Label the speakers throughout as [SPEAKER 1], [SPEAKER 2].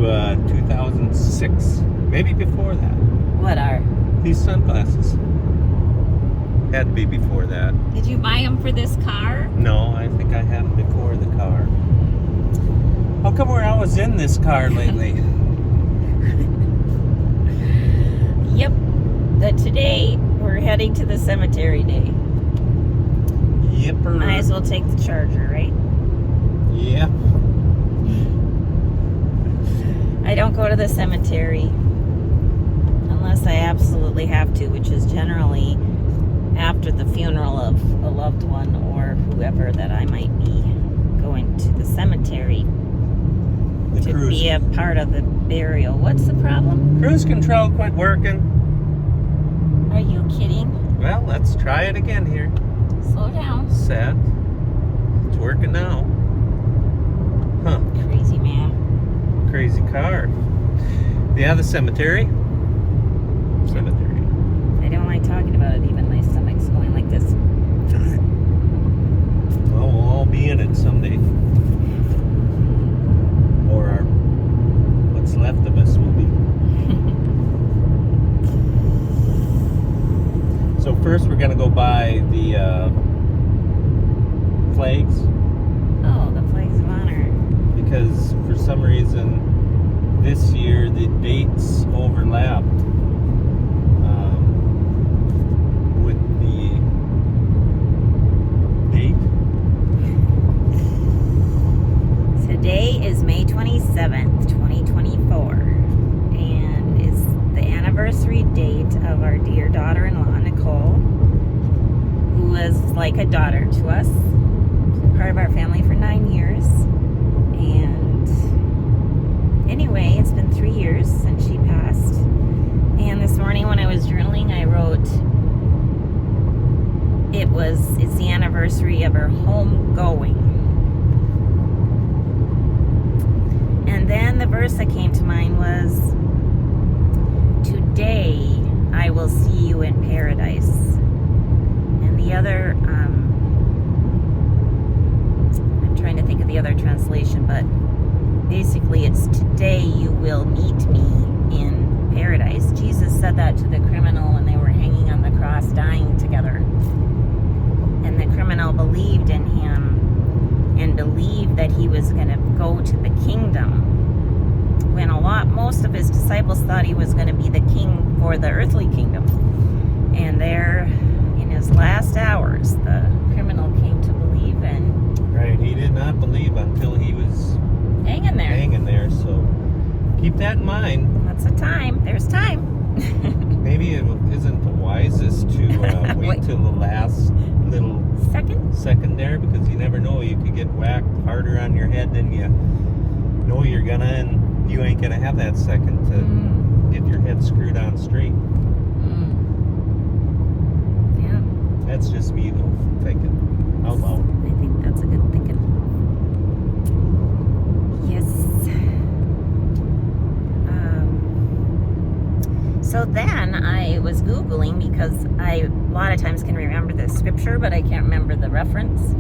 [SPEAKER 1] 2006. Maybe before that.
[SPEAKER 2] What are?
[SPEAKER 1] These sunglasses. Had to be before that.
[SPEAKER 2] Did you buy them for this car?
[SPEAKER 1] No, I think I had them before the car. How come we're always in this car lately?
[SPEAKER 2] Yep. But today we're heading to the cemetery day.
[SPEAKER 1] Yipper.
[SPEAKER 2] Might as well take the charger, right?
[SPEAKER 1] Yeah.
[SPEAKER 2] I don't go to the cemetery unless I absolutely have to, which is generally after the funeral of a loved one or whoever that I might be going to the cemetery to be a part of the burial. What's the problem?
[SPEAKER 1] Cruise control quit working.
[SPEAKER 2] Are you kidding?
[SPEAKER 1] Well, let's try it again here.
[SPEAKER 2] Slow down.
[SPEAKER 1] Set. It's working now. Huh.
[SPEAKER 2] Crazy man.
[SPEAKER 1] Crazy car. Yeah, the cemetery. Cemetery.
[SPEAKER 2] I don't like talking about it, even my stomach's going like this.
[SPEAKER 1] Well, we'll all be in it someday. Or what's left of us will be. So first we're going to go by the flags.
[SPEAKER 2] Oh, the flags of honor.
[SPEAKER 1] Because for some reason this year the dates overlapped with the date.
[SPEAKER 2] Today is May 27th, 2024, and is the anniversary date of our dear daughter-in-law, Nicole, who was like a daughter to us, part of our family for 9 years. And anyway, it's been 3 years since she passed. And this morning when I was journaling, I wrote, it's the anniversary of her home going. And then the verse that came to mind was, today I will see you in paradise. And the other, I'm trying to think of the other translation, but basically it's, today you will meet me in paradise. Jesus said that to the criminal when they were hanging on the cross, dying together. And the criminal believed in him and believed that he was going to go to the kingdom, when most of his disciples thought he was going to be the king for the earthly kingdom. And there, in his last hours, the criminal came to believe, and
[SPEAKER 1] Right, he did not believe until he was
[SPEAKER 2] hanging there.
[SPEAKER 1] So keep that in mind.
[SPEAKER 2] That's a time. There's time.
[SPEAKER 1] Maybe it isn't the wisest to wait till the last little second there, because you never know, you could get whacked harder on your head than you know you're gonna, and you ain't gonna have that second to get your head screwed on straight.
[SPEAKER 2] Yeah.
[SPEAKER 1] That's just me though, thinking out loud.
[SPEAKER 2] I think that's a good thinking. Yes. So then I was Googling, because I a lot of times can remember the scripture, but I can't remember the reference.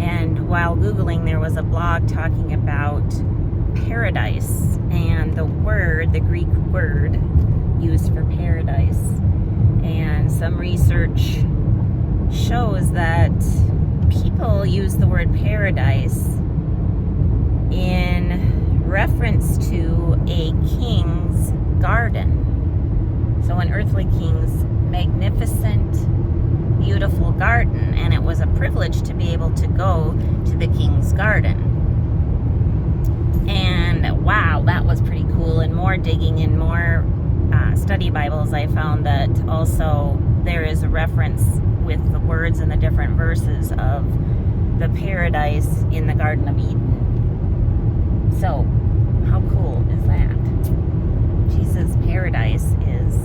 [SPEAKER 2] And while Googling, there was a blog talking about paradise and the Greek word used for paradise. And some research shows that people use the word paradise in reference to a king's garden. So an earthly king's magnificent, beautiful garden, and it was a privilege to be able to go to the king's garden. And wow, that was pretty cool. And more digging in more study Bibles, I found that also there is a reference with the words in the different verses of the paradise in the Garden of Eden. So how cool is that? Jesus' paradise is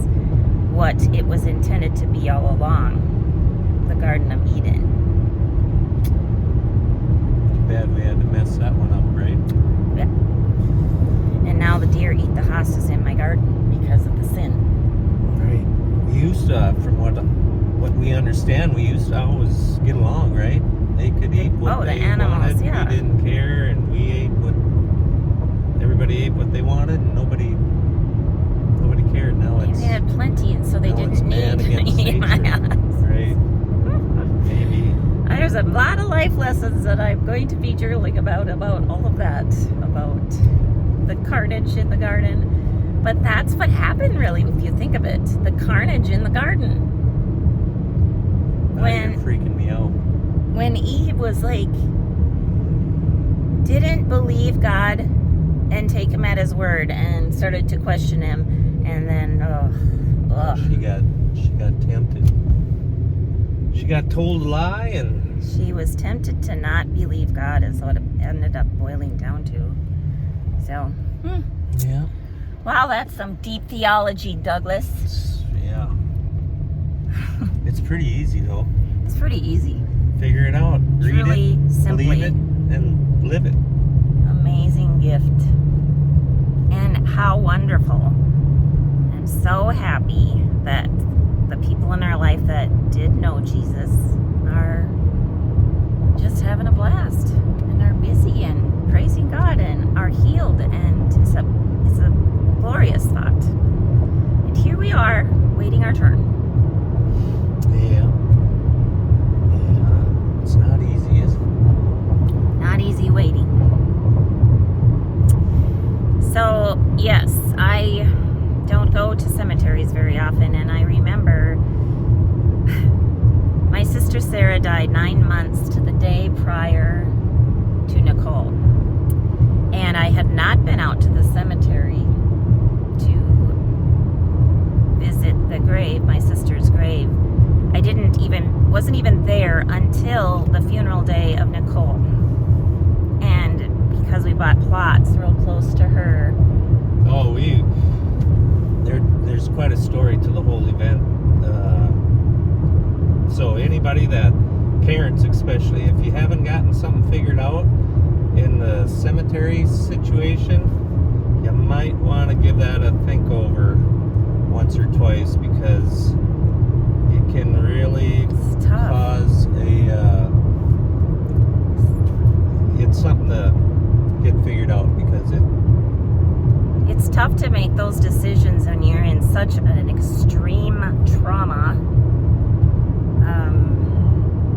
[SPEAKER 2] what it was intended to be all along, the Garden of Eden.
[SPEAKER 1] Too bad we had to mess that one up, right?
[SPEAKER 2] Yeah. And now the deer eat the hostas in my garden because of the sin.
[SPEAKER 1] Right. We used to, from what we understand, we used to always get along, right? They could eat what they
[SPEAKER 2] animals,
[SPEAKER 1] wanted.
[SPEAKER 2] yeah.
[SPEAKER 1] We didn't care, and we ate what everybody everybody ate what they wanted, and nobody cared. Now
[SPEAKER 2] They had plenty, and so they didn't
[SPEAKER 1] man
[SPEAKER 2] need
[SPEAKER 1] against
[SPEAKER 2] any.
[SPEAKER 1] nature, right? Maybe.
[SPEAKER 2] There's a lot of life lessons that I'm going to be journaling about all of that, about the carnage in the garden. But that's what happened, really, if you think of it. The carnage in the garden.
[SPEAKER 1] Now you're freaking me out.
[SPEAKER 2] When Eve was like, didn't believe God and take him at his word and started to question him, and then
[SPEAKER 1] she got tempted. She got told a lie, and
[SPEAKER 2] she was tempted to not believe God, is what it ended up boiling down to. So,
[SPEAKER 1] yeah.
[SPEAKER 2] Wow, that's some deep theology, Douglas.
[SPEAKER 1] Yeah. It's pretty easy, though.
[SPEAKER 2] It's pretty easy.
[SPEAKER 1] Figure it out. Read
[SPEAKER 2] Truly,
[SPEAKER 1] it,
[SPEAKER 2] simply.
[SPEAKER 1] believe it, and live it.
[SPEAKER 2] Amazing gift. And how wonderful. I'm so happy that the people in our life that did know Jesus are just having a blast and are busy and praising God and are healed, and it's a glorious thought. And here we are waiting our turn.
[SPEAKER 1] Yeah. It's not easy, is it?
[SPEAKER 2] Not easy waiting. So, yes, I don't go to cemeteries very often, and I remember my sister Sarah died 9 months to the day prior to Nicole. And I had not been out to the cemetery to visit the grave, my sister's grave. I wasn't even there until the funeral day of Nicole. And because we bought plots real close to her.
[SPEAKER 1] Oh, there's quite a story to the whole event. So anybody parents especially, if you haven't gotten something figured out in the cemetery situation, you might want to give that a think over once or twice, because it can really cause it's something to get figured out, because
[SPEAKER 2] it's tough to make those decisions when you're in such an extreme trauma,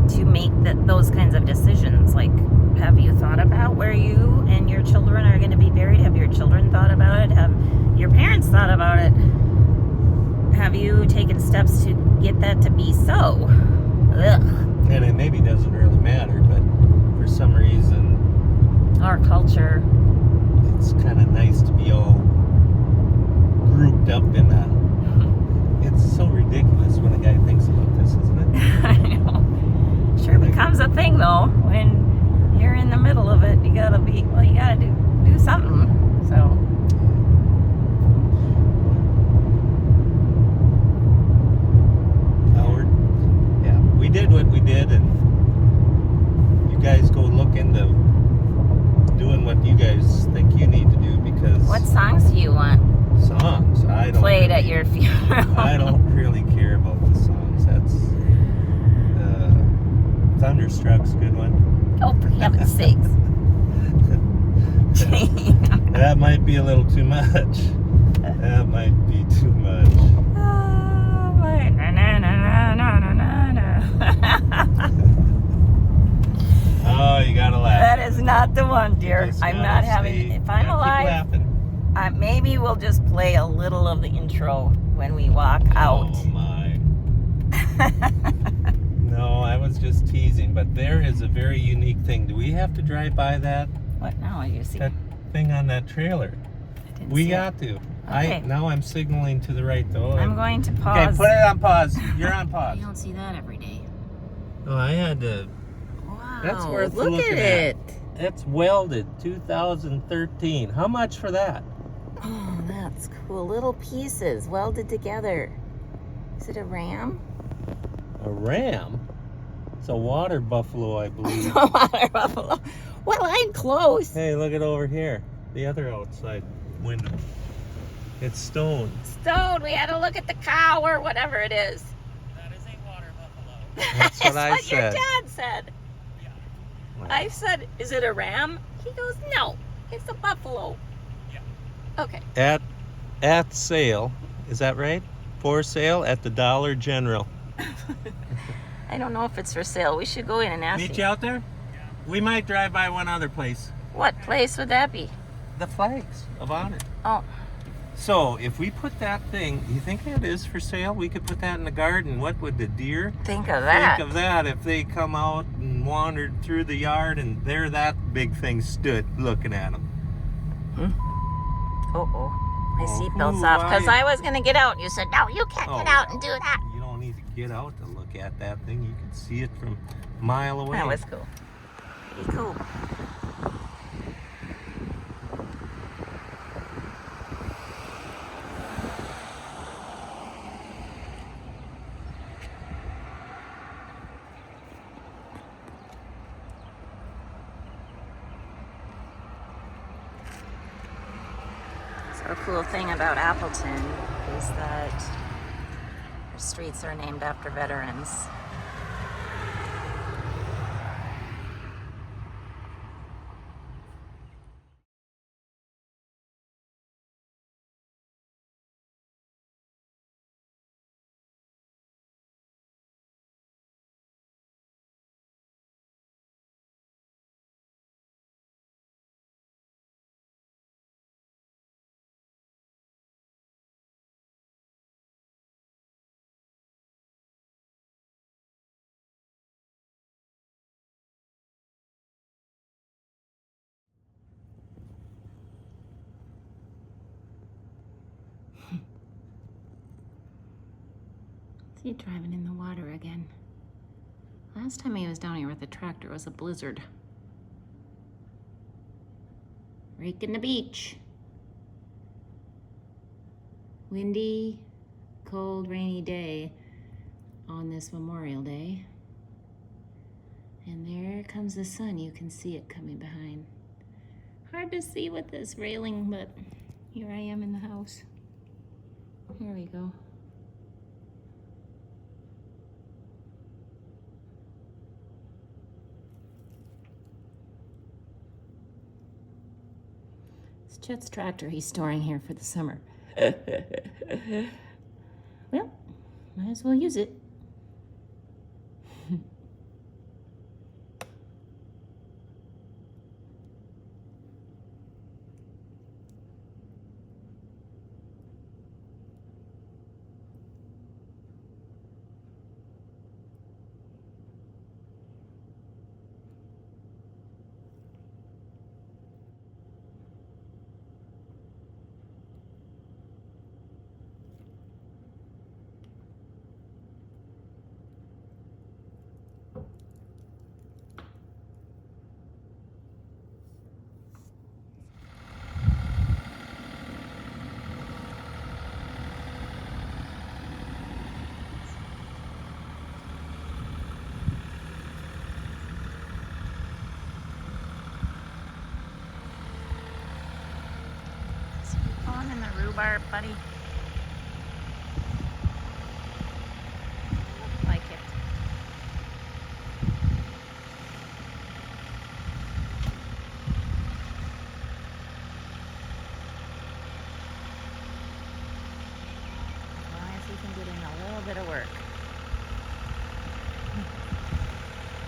[SPEAKER 2] to make those kinds of decisions. Like, have you thought about where you and your children are going to be buried? Have your children thought about it? Have your parents thought about it? Have you taken steps to get that to be so? Ugh.
[SPEAKER 1] And it maybe doesn't really matter, but for some reason,
[SPEAKER 2] our culture,
[SPEAKER 1] it's kind of nice to be all grouped up in it's so ridiculous when a guy thinks about this, isn't it?
[SPEAKER 2] I know. Sure becomes a thing, though, when you're in the middle of it. You gotta do something. So.
[SPEAKER 1] Howard, yeah, we did what we did, and you guys go look into doing what you guys think you need to do, because
[SPEAKER 2] What songs do you want
[SPEAKER 1] songs, I don't
[SPEAKER 2] played
[SPEAKER 1] really,
[SPEAKER 2] at your funeral?
[SPEAKER 1] I don't really care about the songs. That's Thunderstruck's a good one.
[SPEAKER 2] Oh, for heaven's sakes.
[SPEAKER 1] That might be a little too much. That might be too much.
[SPEAKER 2] Oh, my. Na, na, na, na, na, na, na.
[SPEAKER 1] Oh, you gotta laugh.
[SPEAKER 2] That is not the one, dear.
[SPEAKER 1] Just
[SPEAKER 2] I'm
[SPEAKER 1] gotta
[SPEAKER 2] not having.
[SPEAKER 1] stay-
[SPEAKER 2] If I'm
[SPEAKER 1] gotta keep
[SPEAKER 2] alive,
[SPEAKER 1] laughing.
[SPEAKER 2] maybe we'll just play a little of the intro when we walk out.
[SPEAKER 1] Oh my. No, I was just teasing, but there is a very unique thing. Do we have to drive by that
[SPEAKER 2] What now? You see?
[SPEAKER 1] that thing on that trailer?
[SPEAKER 2] I didn't
[SPEAKER 1] We
[SPEAKER 2] see
[SPEAKER 1] got
[SPEAKER 2] it.
[SPEAKER 1] to.
[SPEAKER 2] Okay.
[SPEAKER 1] Now I'm signaling to the right though.
[SPEAKER 2] I'm going to
[SPEAKER 1] Okay,
[SPEAKER 2] pause.
[SPEAKER 1] put it on pause. You're on pause.
[SPEAKER 2] You don't see that every day.
[SPEAKER 1] Oh, I had to.
[SPEAKER 2] Wow.
[SPEAKER 1] That's worth
[SPEAKER 2] Look
[SPEAKER 1] looking
[SPEAKER 2] at
[SPEAKER 1] at.
[SPEAKER 2] it.
[SPEAKER 1] That's welded 2013. How much for that?
[SPEAKER 2] Oh, that's cool. Little pieces welded together. Is it a ram?
[SPEAKER 1] A ram? It's a water buffalo, I believe.
[SPEAKER 2] A water buffalo. Well, I'm close.
[SPEAKER 1] Hey, look at over here. The other outside window. It's stone.
[SPEAKER 2] Stone, we had to look at the cow or whatever it is.
[SPEAKER 1] That is a water buffalo.
[SPEAKER 2] That's
[SPEAKER 1] what I
[SPEAKER 2] your
[SPEAKER 1] said.
[SPEAKER 2] dad said.
[SPEAKER 1] Well,
[SPEAKER 2] I said, is it a ram? He goes, no, it's a buffalo.
[SPEAKER 1] yeah.
[SPEAKER 2] Okay.
[SPEAKER 1] At sale. Is that right? For sale at the Dollar General.
[SPEAKER 2] I don't know if it's for sale. We should go in and ask
[SPEAKER 1] Meet you out there? We might drive by one other place.
[SPEAKER 2] What place would that be?
[SPEAKER 1] The flags of honor.
[SPEAKER 2] Oh.
[SPEAKER 1] So, if we put that thing, you think that is for sale? We could put that in the garden. What would the deer
[SPEAKER 2] think of that?
[SPEAKER 1] Think of that if they come out and wandered through the yard and there that big thing stood looking at them.
[SPEAKER 2] Uh-oh. My seatbelt's off because I was going to get out. You said, no, you can't get out and do that.
[SPEAKER 1] You don't need to get out to look at that thing. You can see it from a mile away.
[SPEAKER 2] That was cool. Pretty cool. A cool thing about Appleton is that our streets are named after veterans. See, driving in the water again. Last time he was down here with the tractor was a blizzard. Raking the beach. Windy, cold, rainy day on this Memorial Day. And there comes the sun. You can see it coming behind. Hard to see with this railing, but here I am in the house. Here we go. It's Chet's tractor he's storing here for the summer. Well, might as well use it. In the rhubarb, buddy. Looks like it. As long as he can get in a little bit of work.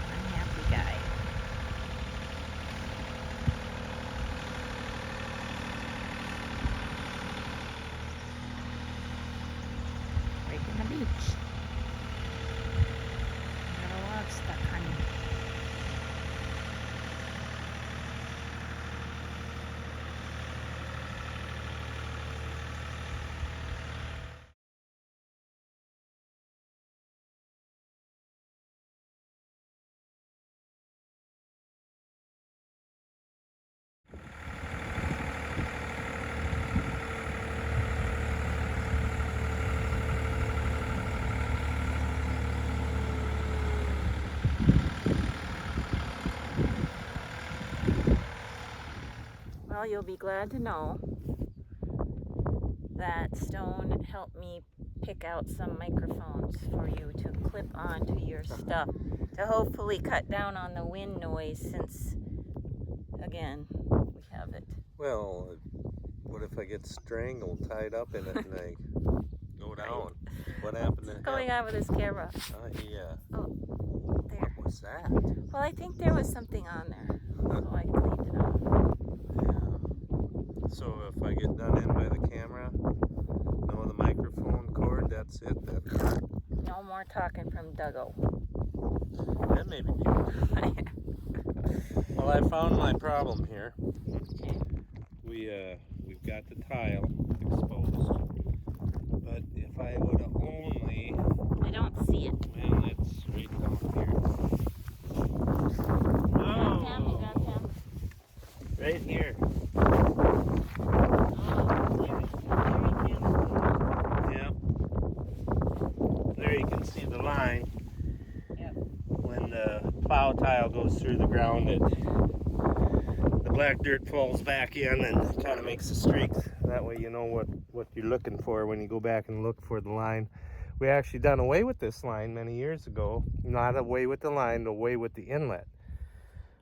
[SPEAKER 2] I'm a happy guy. In the beach. Got a log stuck, honey. Well, you'll be glad to know that Stone helped me pick out some microphones for you to clip onto your stuff to hopefully cut down on the wind noise since, again, we have it.
[SPEAKER 1] Well, what What if I get strangled, tied up in it, and I go down? What happened to him?
[SPEAKER 2] What's going on with his camera?
[SPEAKER 1] Yeah.
[SPEAKER 2] Oh, there.
[SPEAKER 1] What was that?
[SPEAKER 2] Well, I think there was something on there, so I cleaned it out.
[SPEAKER 1] Yeah. So if I get done in by the camera, no the microphone cord, that's it then.
[SPEAKER 2] No more talking from Dougo.
[SPEAKER 1] That may be good. Well, I found my problem here.
[SPEAKER 2] Okay.
[SPEAKER 1] We've got the tile exposed, but if I would have only...
[SPEAKER 2] I don't see it.
[SPEAKER 1] Well, it's right down here.
[SPEAKER 2] You got him.
[SPEAKER 1] Right here. Yep. There you can see the line.
[SPEAKER 2] Yep.
[SPEAKER 1] When the plow tile goes through the ground, the black dirt falls back in and kind of makes a streak. That way you know what you're looking for when you go back and look for the line. We actually done away with this line many years ago. Not away with the line, away with the inlet.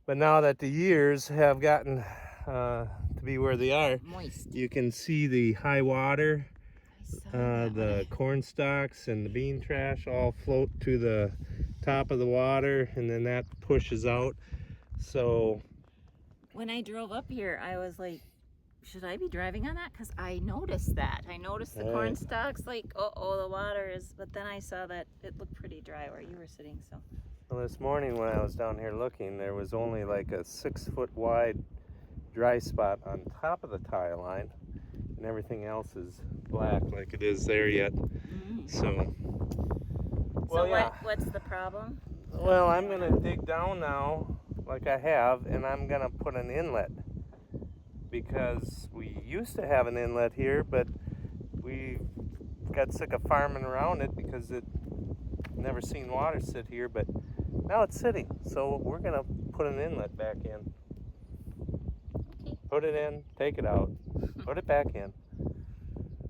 [SPEAKER 1] But now that the years have gotten to be where they are,
[SPEAKER 2] Moist.
[SPEAKER 1] you can see the high water,
[SPEAKER 2] The
[SPEAKER 1] the corn stalks and the bean trash all float to the top of the water, and then that pushes out. So
[SPEAKER 2] when I drove up here, I was like, should I be driving on that? Because I noticed that. I noticed the corn stalks, like, the water is, but then I saw that it looked pretty dry where you were sitting, so.
[SPEAKER 1] well, this morning when I was down here looking, there was only like a 6-foot wide dry spot on top of the tile line, and everything else is black like it is there yet. So well, yeah.
[SPEAKER 2] What's the problem?
[SPEAKER 1] Well, I'm gonna dig down now like I have, and I'm gonna put an inlet, because we used to have an inlet here, but we got sick of farming around it because it never seen water sit here, but now it's sitting, so we're gonna put an inlet back in.
[SPEAKER 2] Okay.
[SPEAKER 1] Put it in, take it out, put it back in.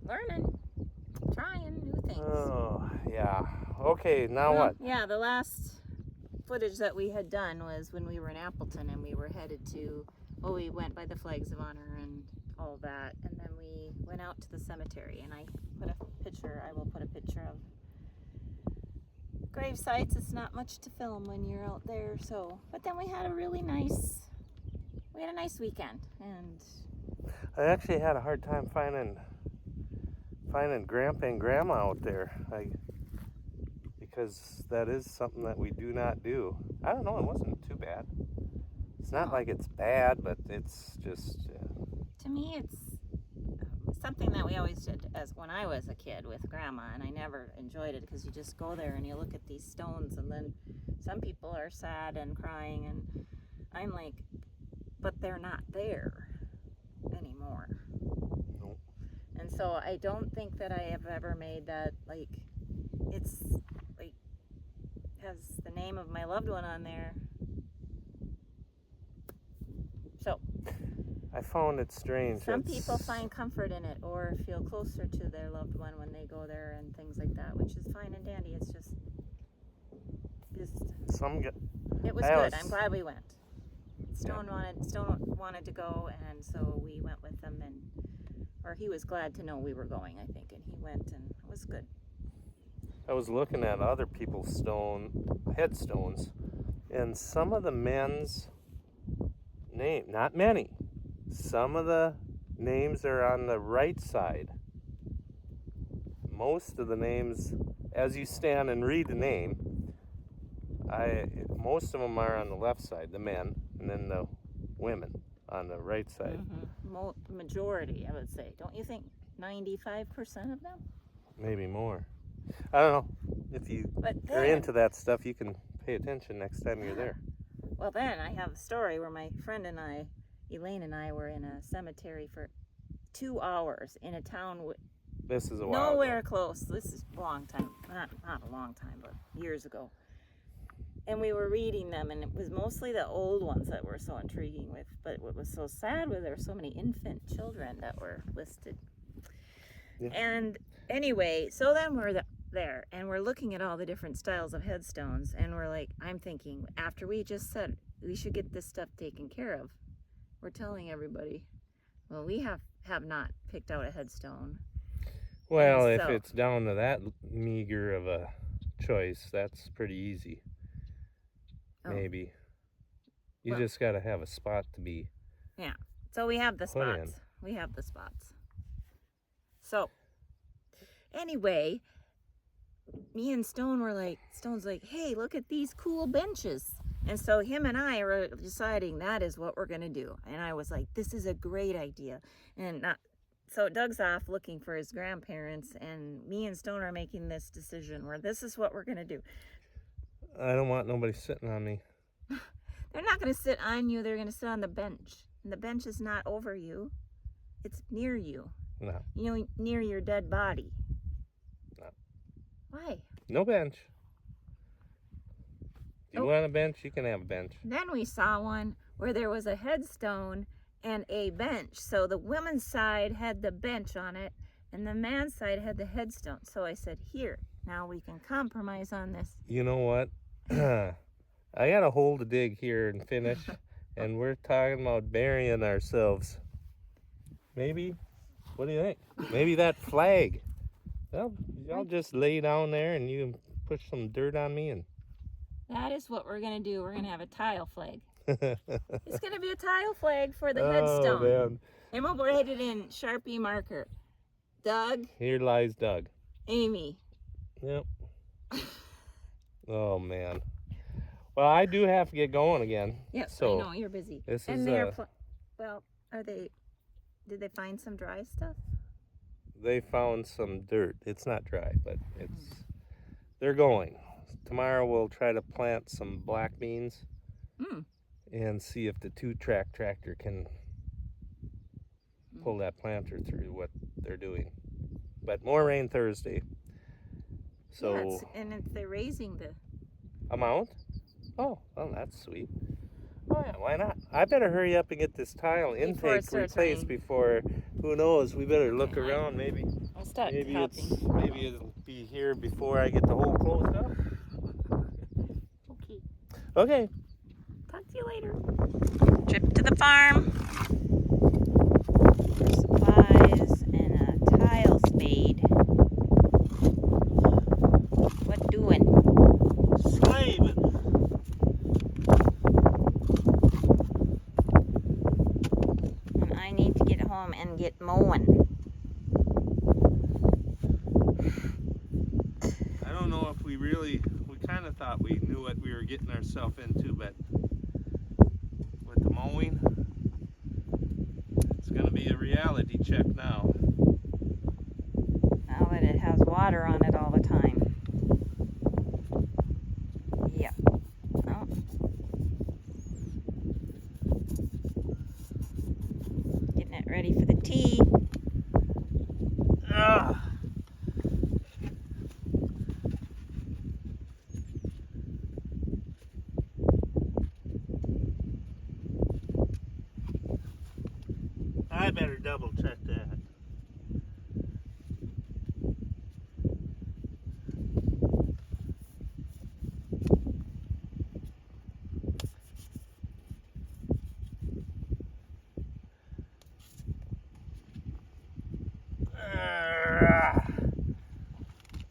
[SPEAKER 2] Learning, trying new things.
[SPEAKER 1] Oh, yeah. Okay, now what?
[SPEAKER 2] Yeah, the last footage that we had done was when we were in Appleton and we were headed to, we went by the flags of honor and all that, and then we went out to the cemetery, and I will put a picture of grave sites. It's not much to film when you're out there, so, but then we had a nice weekend, and
[SPEAKER 1] I actually had a hard time finding Grandpa and Grandma out there, because that is something that we do not do. I don't know, it wasn't too bad. It's not like it's bad, but it's just...
[SPEAKER 2] To me, it's something that we always did as when I was a kid with Grandma, and I never enjoyed it because you just go there and you look at these stones, and then some people are sad and crying, and I'm like, but they're not there anymore.
[SPEAKER 1] Nope.
[SPEAKER 2] And so I don't think that I have ever made that, like, it's like has the name of my loved one on there. So
[SPEAKER 1] I found it strange.
[SPEAKER 2] Some people find comfort in it or feel closer to their loved one when they go there and things like that, which is fine and dandy. It's just it was good. I'm glad we went. Stone wanted to go, and so we went with them, or he was glad to know we were going, I think, and he went, and it was good.
[SPEAKER 1] I was looking at other people's headstones, and some of the men's name, not many, some of the names are on the right side. Most of the names, as you stand and read the name, most of them are on the left side, the men, and then the women on the right side.
[SPEAKER 2] Mm-hmm. Majority, I would say. Don't you think 95% of them?
[SPEAKER 1] Maybe more. I don't know. If you're into that stuff, you can pay attention next time you're there.
[SPEAKER 2] Well, then I have a story where my friend and I, Elaine and I, were in a cemetery for 2 hours in a town.
[SPEAKER 1] This is a while
[SPEAKER 2] nowhere
[SPEAKER 1] ago.
[SPEAKER 2] Close. This is a long time. Not a long time, but years ago. And we were reading them, and it was mostly the old ones that were so intriguing with. But what was so sad was there were so many infant children that were listed. Yeah. And anyway, so then we're there, and we're looking at all the different styles of headstones, and we're like, I'm thinking, after we just said we should get this stuff taken care of, we're telling everybody, well, we have have not picked out a headstone.
[SPEAKER 1] Well,
[SPEAKER 2] And
[SPEAKER 1] if
[SPEAKER 2] so-
[SPEAKER 1] it's down to that meager of a choice, that's pretty easy.
[SPEAKER 2] Oh.
[SPEAKER 1] Maybe. You
[SPEAKER 2] Well-
[SPEAKER 1] just got to have a spot to be.
[SPEAKER 2] Yeah. So we have the
[SPEAKER 1] Put in.
[SPEAKER 2] spots. We have the spots. So anyway, me and Stone's like, hey, look at these cool benches. And so him and I were deciding that is what we're going to do. And I was like, this is a great idea. And so Doug's off looking for his grandparents, and me and Stone are making this decision where this is what we're going to do.
[SPEAKER 1] I don't want nobody sitting on me.
[SPEAKER 2] They're not going to sit on you. They're going to sit on the bench. And the bench is not over you. It's near you.
[SPEAKER 1] No.
[SPEAKER 2] You know, near your dead body.
[SPEAKER 1] No.
[SPEAKER 2] Why?
[SPEAKER 1] No bench. If you
[SPEAKER 2] Oh.
[SPEAKER 1] want a bench, you can have a bench.
[SPEAKER 2] Then we saw one where there was a headstone and a bench. So the women's side had the bench on it, and the man's side had the headstone. So I said, here, now we can compromise on this.
[SPEAKER 1] You know what? I got a hole to dig here and finish, and we're talking about burying ourselves. Maybe, what do you think? Maybe that flag. Well, I'll just lay down there and you can push some dirt on me and...
[SPEAKER 2] That is what we're going to do. We're going to have a tile flag. It's going to be a tile flag for the headstone.
[SPEAKER 1] Oh, man.
[SPEAKER 2] And we'll write it in Sharpie marker. Doug.
[SPEAKER 1] Here lies Doug.
[SPEAKER 2] Amy.
[SPEAKER 1] Yep. Oh, man. Well, I do have to get going again.
[SPEAKER 2] Yep,
[SPEAKER 1] So
[SPEAKER 2] I know, you're busy.
[SPEAKER 1] this
[SPEAKER 2] and
[SPEAKER 1] is,
[SPEAKER 2] they're well, did they find some dry stuff?
[SPEAKER 1] they found some dirt. It's not dry, but they're going. Tomorrow we'll try to plant some black beans and see if the 2-track tractor can pull that planter through what they're doing. But more rain Thursday. So
[SPEAKER 2] they're raising the
[SPEAKER 1] amount? Oh, well, that's sweet. Oh yeah, why not? I better hurry up and get this tile intake replaced before, who knows, we better look around. Maybe
[SPEAKER 2] I'll start
[SPEAKER 1] maybe
[SPEAKER 2] helping.
[SPEAKER 1] maybe it'll be here before I get the hole closed up.
[SPEAKER 2] Okay.
[SPEAKER 1] Okay.
[SPEAKER 2] Talk to you later. Trip to the farm. For supplies and a tile spade. What doing?
[SPEAKER 1] Slaving.
[SPEAKER 2] And I need to get home and get mowing.
[SPEAKER 1] I don't know if we kind of thought we knew what we were getting ourselves into, but with the mowing, it's going to be a reality check now.
[SPEAKER 2] Now that it has water on it all the time. Yeah. Oh. Getting it ready for the tea.
[SPEAKER 1] Ah. I better double check that.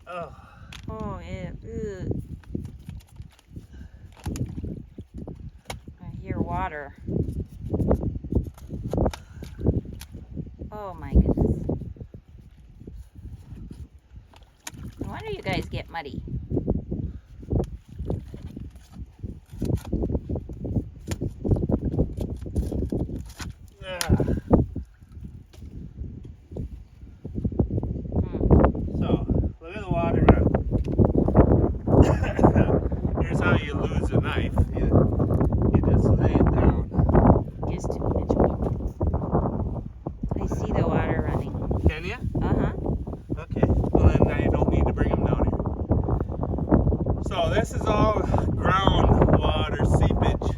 [SPEAKER 1] Oh.
[SPEAKER 2] Oh, yeah. Ugh. I hear water. Oh my goodness. No wonder you guys get muddy.
[SPEAKER 1] So, look at the water run. Here's how you lose a knife. You just lay it down.
[SPEAKER 2] Just a minute. I see the water running.
[SPEAKER 1] Can you?
[SPEAKER 2] Uh-huh.
[SPEAKER 1] Okay. Well, then now you don't need to bring them down here. So this is all groundwater seepage.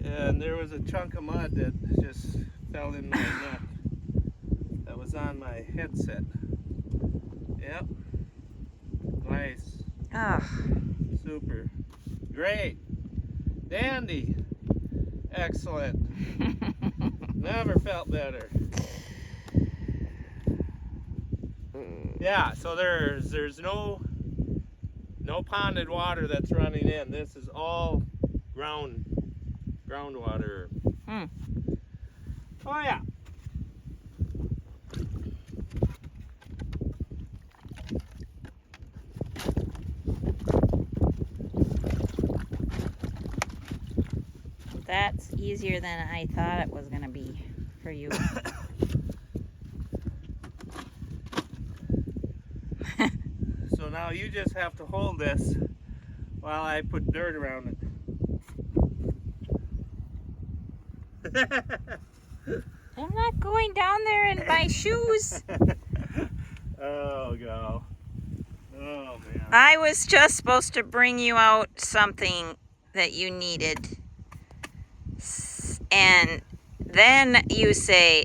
[SPEAKER 1] And there was a chunk of mud that just fell in my neck. That was on my headset. Yep. Nice.
[SPEAKER 2] Ah.
[SPEAKER 1] Super. Great. Dandy. Excellent. Never felt better. Yeah, so there's no ponded water that's running in. This is all groundwater. Oh yeah.
[SPEAKER 2] That's easier than I thought it was gonna be for you.
[SPEAKER 1] So now you just have to hold this while I put dirt around it.
[SPEAKER 2] I'm not going down there in my shoes.
[SPEAKER 1] Oh, go. Oh, man.
[SPEAKER 2] I was just supposed to bring you out something that you needed. And then you say,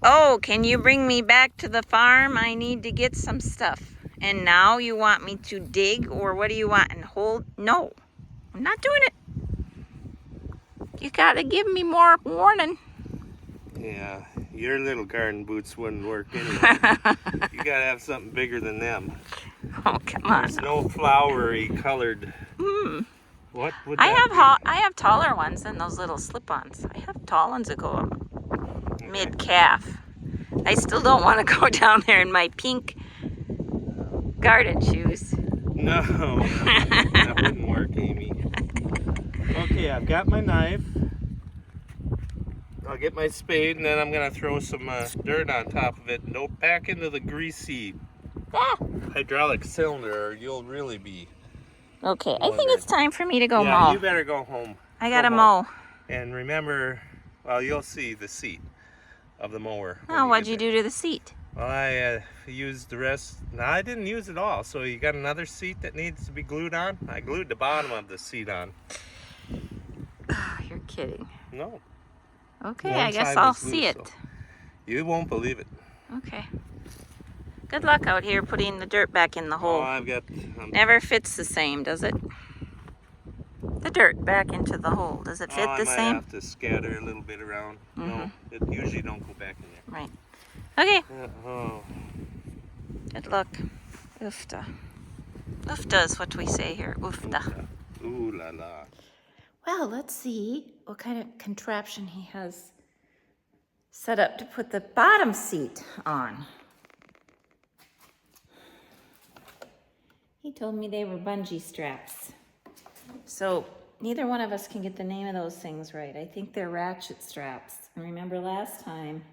[SPEAKER 2] oh, can you bring me back to the farm? I need to get some stuff. And now you want me to dig, or what do you want? And hold? No, I'm not doing it. You gotta give me more warning.
[SPEAKER 1] Yeah, your little garden boots wouldn't work anyway. You gotta have something bigger than them.
[SPEAKER 2] Oh, come on.
[SPEAKER 1] There's no flowery colored. What would that be?
[SPEAKER 2] I have taller ones than those little slip-ons. I have tall ones that go up mid-calf. I still don't want to go down there in my pink garden shoes.
[SPEAKER 1] No, that wouldn't work, Amy. Okay, I've got my knife. I'll get my spade, and then I'm gonna throw some dirt on top of it and go back into the greasy hydraulic cylinder, or you'll really be.
[SPEAKER 2] Okay, I think it's time for me to go mow.
[SPEAKER 1] Yeah, you better go home.
[SPEAKER 2] I gotta mow.
[SPEAKER 1] And remember, well, you'll see the seat of the mower.
[SPEAKER 2] Oh, what'd you do to the seat?
[SPEAKER 1] Well, I used the rest. No, I didn't use it all. So you got another seat that needs to be glued on? I glued the bottom of the seat on.
[SPEAKER 2] You're kidding.
[SPEAKER 1] No.
[SPEAKER 2] Okay, I guess I'll see it.
[SPEAKER 1] So you won't believe it.
[SPEAKER 2] Okay. Good luck out here putting the dirt back in the hole.
[SPEAKER 1] Oh, I've got...
[SPEAKER 2] Never fits the same, does it? The dirt back into the hole. Does it fit the same?
[SPEAKER 1] I might have to scatter a little bit around. No, it usually don't go back in there.
[SPEAKER 2] Right. Okay.
[SPEAKER 1] Oh.
[SPEAKER 2] Good luck. Oofta. Oofta is what we say here. Oofta.
[SPEAKER 1] Ooh la la.
[SPEAKER 2] Well, let's see what kind of contraption he has set up to put the bottom seat on. He told me they were bungee straps. So neither one of us can get the name of those things right. I think they're ratchet straps. And remember last time,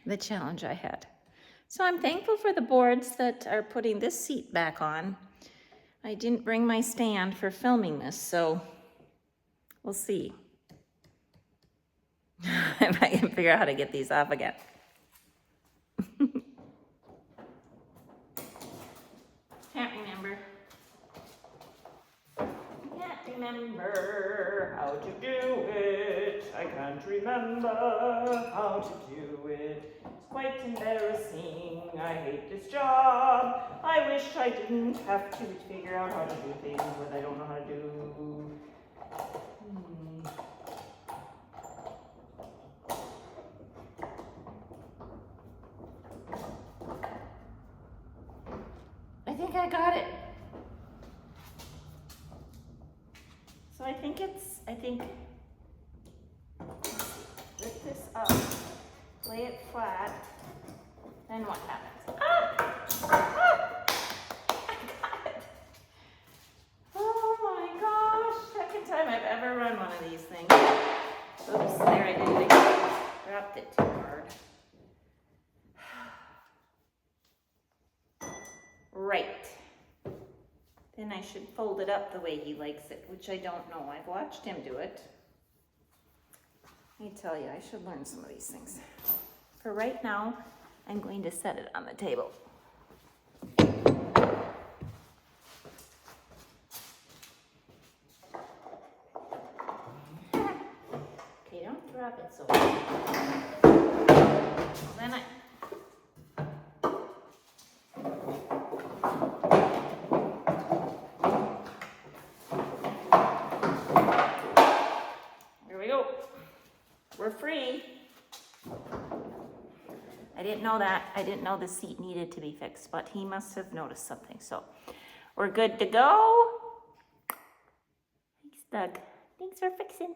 [SPEAKER 2] the challenge I had. So I'm thankful for the boards that are putting this seat back on. I didn't bring my stand for filming this, so we'll see if I can figure out how to get these off again. Can't remember how to do it. I can't remember how to do it. It's quite embarrassing. I hate this job. I wish I didn't have to figure out how to do things that I don't know how to do. I think I got it. So I think lift this up, lay it flat, then what happens? I got it. Oh my gosh, second time I've ever run one of these things. Oops, there I did it again. Dropped it too hard. Right. Then I should fold it up the way he likes it, which I don't know. I've watched him do it. Let me tell you, I should learn some of these things. For right now, I'm going to set it on the table. Okay, don't drop it so much. Then We're free. I didn't know that. I didn't know the seat needed to be fixed, but he must have noticed something. So we're good to go. Thanks, Doug. Thanks for fixing.